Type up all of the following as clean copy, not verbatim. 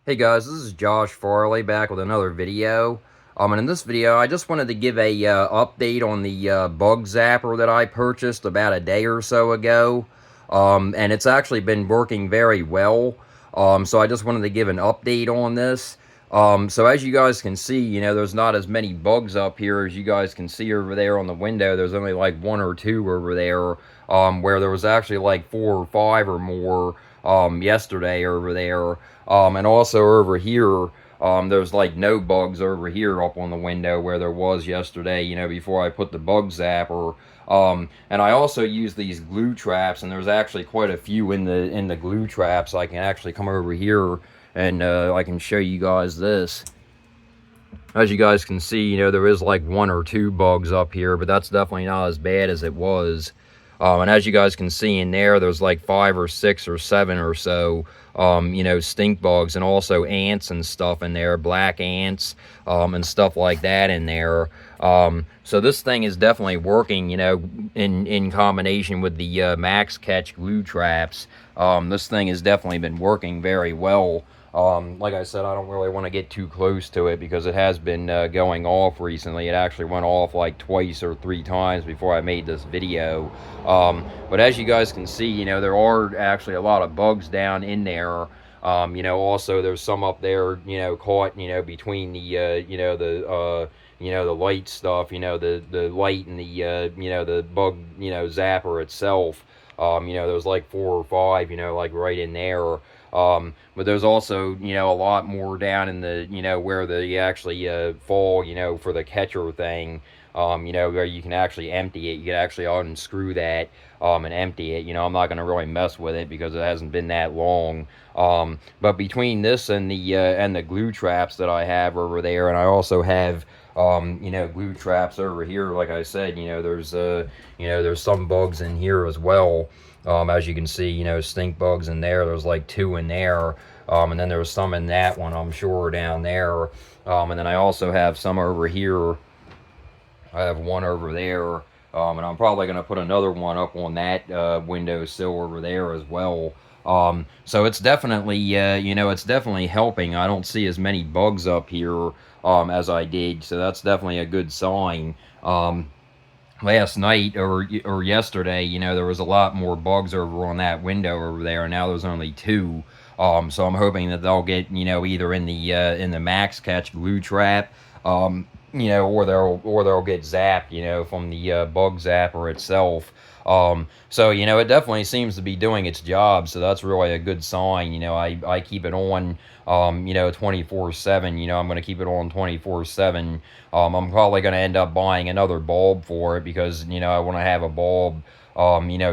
Hey guys, this is Josh Farley back with another video. And in this video, I just wanted to give a update on the bug zapper that I purchased about a day or so ago. And it's actually been working very well. So I just wanted to give an update on this. So as you guys can see, there's not as many bugs up here as you guys can see over there on the window. There's only like one or two over there, where there was actually like 4 or 5 or more yesterday over there. And also over here, there's like no bugs over here up on the window where there was yesterday, before I put the bug zapper. And I also use these glue traps, and there's actually quite a few in the glue traps. I can actually come over here and I can show you guys this. As you guys can see, there is like 1 or 2 bugs up here, but that's definitely not as bad as it was. And as you guys can see in there, there's like 5 or 6 or 7 or so, stink bugs, and also ants and stuff in there, black ants, and stuff like that in there. So this thing is definitely working, in combination with the Max Catch glue traps. This thing has definitely been working very well. Like I said, I don't really want to get too close to it because it has been going off recently. It actually went off like 2 or 3 times before I made this video. But as you guys can see, there are actually a lot of bugs down in there. Also there's some up there, caught, between the, the light stuff, the light and the, the bug, zapper itself. There's like 4 or 5, like right in there. But there's also, a lot more down in the, where they actually fall, for the catcher thing, where you can actually empty it. You can actually unscrew that and empty it. I'm not going to really mess with it because it hasn't been that long. But between this and the glue traps that I have over there, and I also have glue traps over here, like I said, there's some bugs in here as well. As you can see, stink bugs in there. There's like 2 in there. And then there's some in that one, I'm sure, down there. And then I also have some over here. I have one over there. And I'm probably going to put another one up on that windowsill over there as well. So it's definitely, it's definitely helping. I don't see as many bugs up here as I did. So that's definitely a good sign. Last night or yesterday, there was a lot more bugs over on that window over there, and now there's only 2. So I'm hoping that they'll get, either in the Max Catch glue trap, or they'll get zapped, from the bug zapper itself. So it definitely seems to be doing its job, so that's really a good sign. I keep it on 24/7. I'm going to keep it on 24/7. I'm probably going to end up buying another bulb for it because I want to have a bulb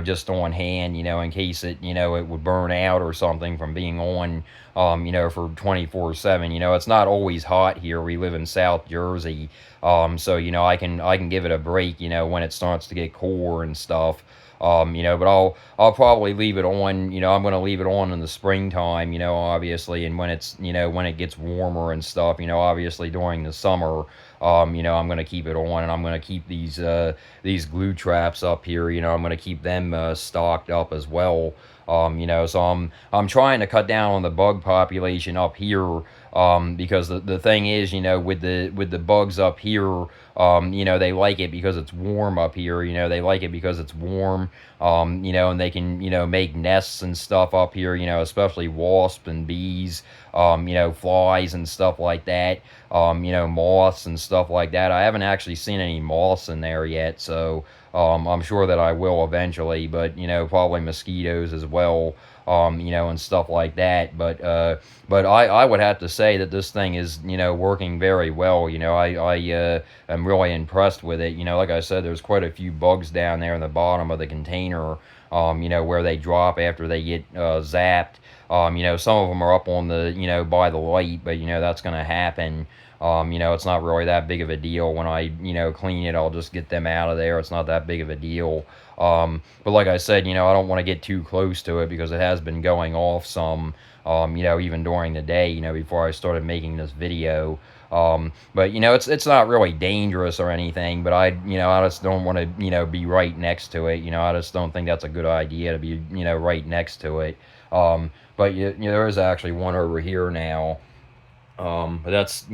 just on hand, in case it would burn out or something from being on for 24/7. It's not always hot here. We live in South Jersey. So I can give it a break, when it starts to get cooler and stuff. But I'll probably leave it on. I'm going to leave it on in the springtime, obviously, and when it's when it gets warmer and stuff, obviously during the summer, I'm going to keep it on, and I'm going to keep these glue traps up here. I'm going to keep them stocked up as well. So I'm trying to cut down on the bug population up here, because the thing is, with the bugs up here, they like it because it's warm up here. They like it because it's warm, and they can, make nests and stuff up here, especially wasps and bees, flies and stuff like that, moths and stuff like that. I haven't actually seen any moths in there yet, so I'm sure that I will eventually, but, probably mosquitoes as well, and stuff like that. But I would have to say that this thing is, working very well. I am really impressed with it. Like I said, there's quite a few bugs down there in the bottom of the container, where they drop after they get zapped. Some of them are up on the, by the light, but, that's going to happen. It's not really that big of a deal. When I, clean it, I'll just get them out of there. It's not that big of a deal. But like I said, I don't want to get too close to it because it has been going off some, even during the day, before I started making this video. But, it's not really dangerous or anything, but I just don't want to, be right next to it. I just don't think that's a good idea to be, right next to it. But there is actually one over here now. But that's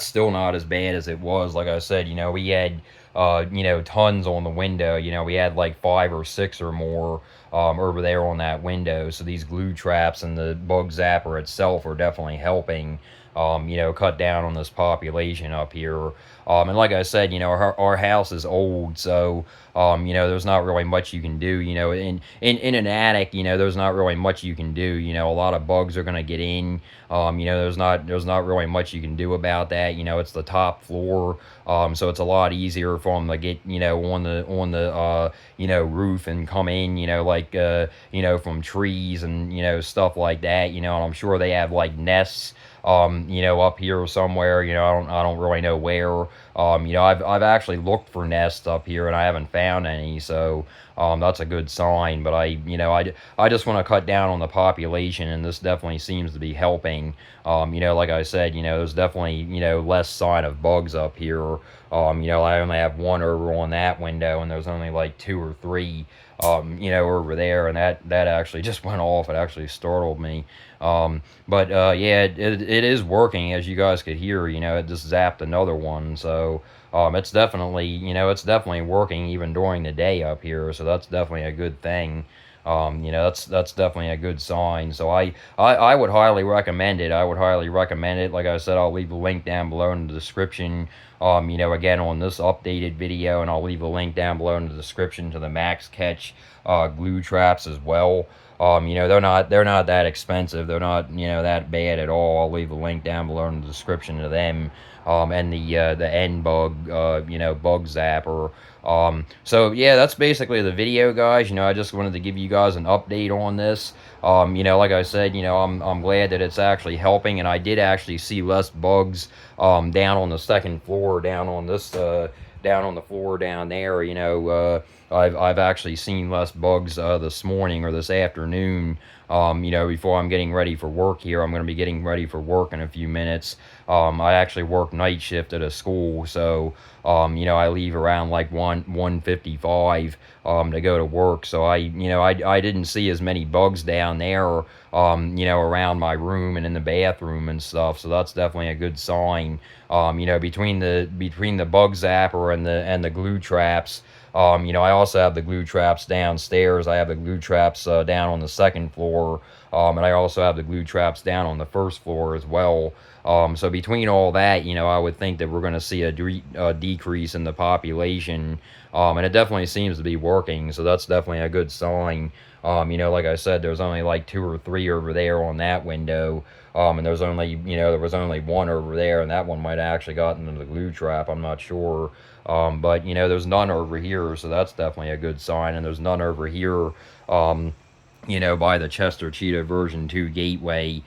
still not as bad as it was. Like I said, we had tons on the window. We had like 5 or 6 or more over there on that window. So these glue traps and the bug zapper itself are definitely helping cut down on this population up here. And like I said, our house is old, so there's not really much you can do. In an attic, there's not really much you can do. A lot of bugs are gonna get in. There's not really much you can do about that. It's the top floor, so it's a lot easier for them to get on the roof and come in. From trees and stuff like that. And I'm sure they have like nests up here somewhere. I don't really know where. I've actually looked for nests up here and I haven't found any, so that's a good sign. But I just want to cut down on the population, and this definitely seems to be helping. Like I said, there's definitely less sign of bugs up here. I only have one over on that window, and there's only like 2 or 3 over there, and that actually just went off. It actually startled me. But yeah, it is working, as you guys could hear. It just zapped another one. So it's definitely working even during the day up here. So that's definitely a good thing. That's definitely a good sign. So I would highly recommend it. I would highly recommend it. Like I said, I'll leave a link down below in the description. Again, on this updated video, and I'll leave a link down below in the description to the Max Catch glue traps as well. They're not that expensive. They're not that bad at all. I'll leave a link down below in the description to them. And the Endbug bug zapper. So yeah, that's basically the video, guys. I just wanted to give you guys an update on this. Like I said, I'm glad that it's actually helping, and I did actually see less bugs down on the second floor, down on the floor down there. I've actually seen less bugs this morning or this afternoon. Before I'm getting ready for work here. I'm going to be getting ready for work in a few minutes. I actually work night shift at a school, so I leave around like 1:55 to go to work. So I didn't see as many bugs down there around my room and in the bathroom and stuff. So that's definitely a good sign. Between the bug zapper and the glue traps. I also have the glue traps downstairs. I have the glue traps down on the second floor, and I also have the glue traps down on the first floor as well. So between all that, I would think that we're going to see a decrease in the population, and it definitely seems to be working. So that's definitely a good sign. Like I said, there's only like 2 or 3 over there on that window. And there was only one over there, and that one might have actually gotten into the glue trap. I'm not sure. But there's none over here, so that's definitely a good sign. And there's none over here, by the Chester Cheetah version 2 gateway,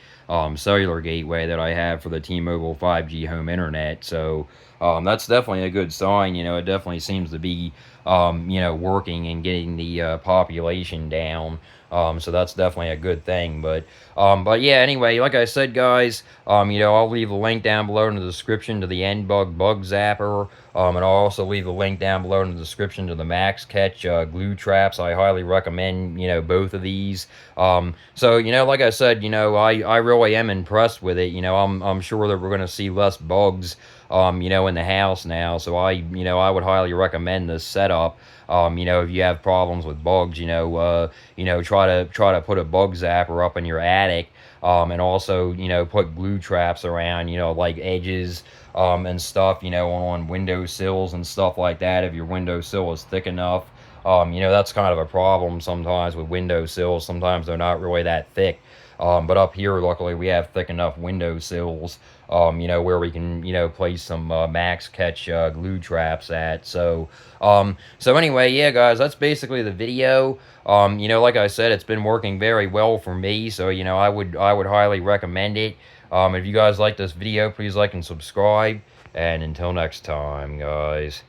cellular gateway that I have for the T-Mobile 5G home internet. So that's definitely a good sign. It definitely seems to be working and getting the population down. So that's definitely a good thing. But yeah, anyway, like I said, guys, I'll leave a link down below in the description to the Endbug bug zapper. And I'll also leave a link down below in the description to the Max Catch glue traps. I highly recommend, both of these. So, like I said, I really am impressed with it. I'm sure that we're going to see less bugs, in the house now. So I would highly recommend this setup. If you have problems with bugs, try to put a bug zapper up in your attic. And also, put glue traps around, like edges, and stuff, on windowsills and stuff like that. If your windowsill is thick enough, that's kind of a problem sometimes with windowsills. Sometimes they're not really that thick. But up here, luckily, we have thick enough windowsills, where we can, place some Max Catch glue traps at. So anyway, yeah, guys, that's basically the video. Like I said, it's been working very well for me. So, I would highly recommend it. If you guys like this video, please like and subscribe. And until next time, guys.